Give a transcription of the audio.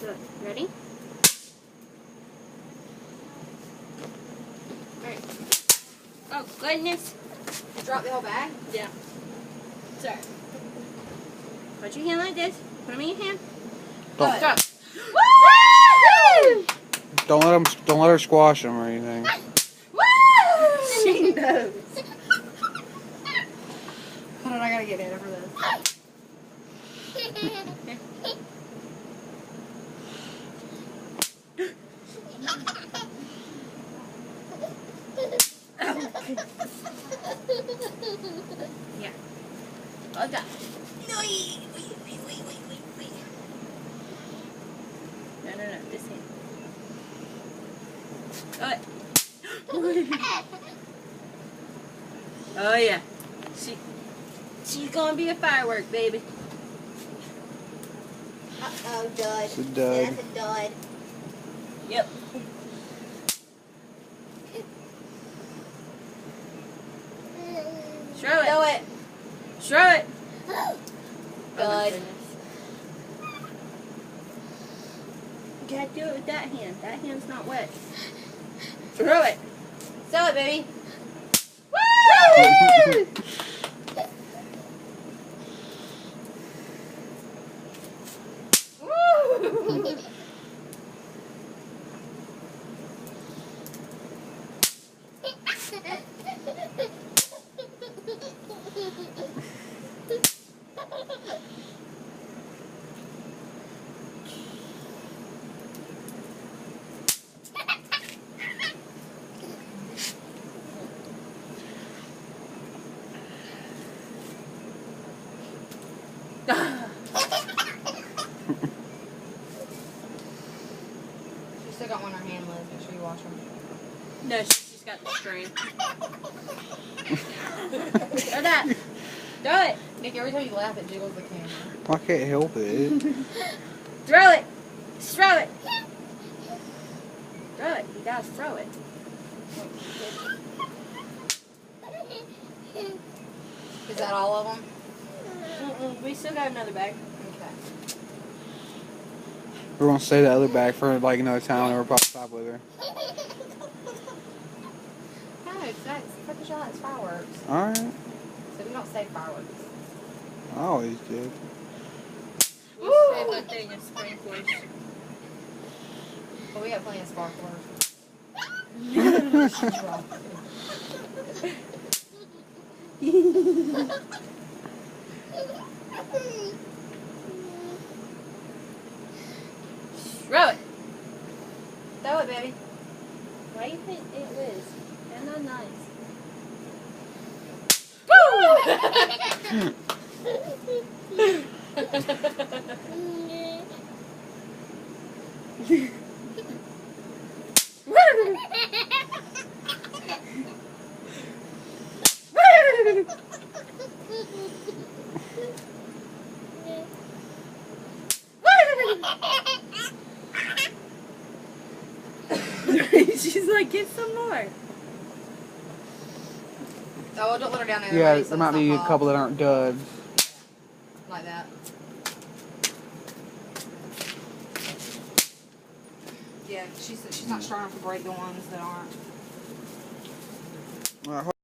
Good. Ready? Alright. Oh, goodness. You dropped the whole bag? Yeah. Sorry. Put your hand like this. Put them in your hand. Don't, Drop. Woo! don't let her squash them or anything. Woo! She knows. Hold on, I gotta get in for this. Yeah. Well done. No. This hand. Oh yeah. She's gonna be a firework, baby. Uh-oh, dud. It's a dud. That's a dud. Yep. Throw it. Throw it. Throw it. Dud. You gotta do it with that hand. That hand's not wet. Throw it. Throw it, baby. Woo! Woo! She still got one in her hand, Liz. Make sure you wash them. No, she's got the string. Throw that. Throw it. Nick, every time you laugh, it jiggles the camera. I can't help it. Throw it. Throw it. Throw it. You gotta throw it. Is that all of them? We still got another bag. Okay. We're gonna save the other bag for like another time when we're probably stop with her. No, it's not. It's fucking shot. It's fireworks. Alright. So we don't say fireworks. I always did. We save one thing and sprinklers. But we got plenty of sparklers. Throw it. Throw it, baby. Why do you think it is? They're not nice. She's like, get some more. Oh, don't let her down there. Yeah, Everybody, so there might it's be a not couple that aren't duds. like that. Yeah, she's not strong enough to break the ones that aren't. Alright,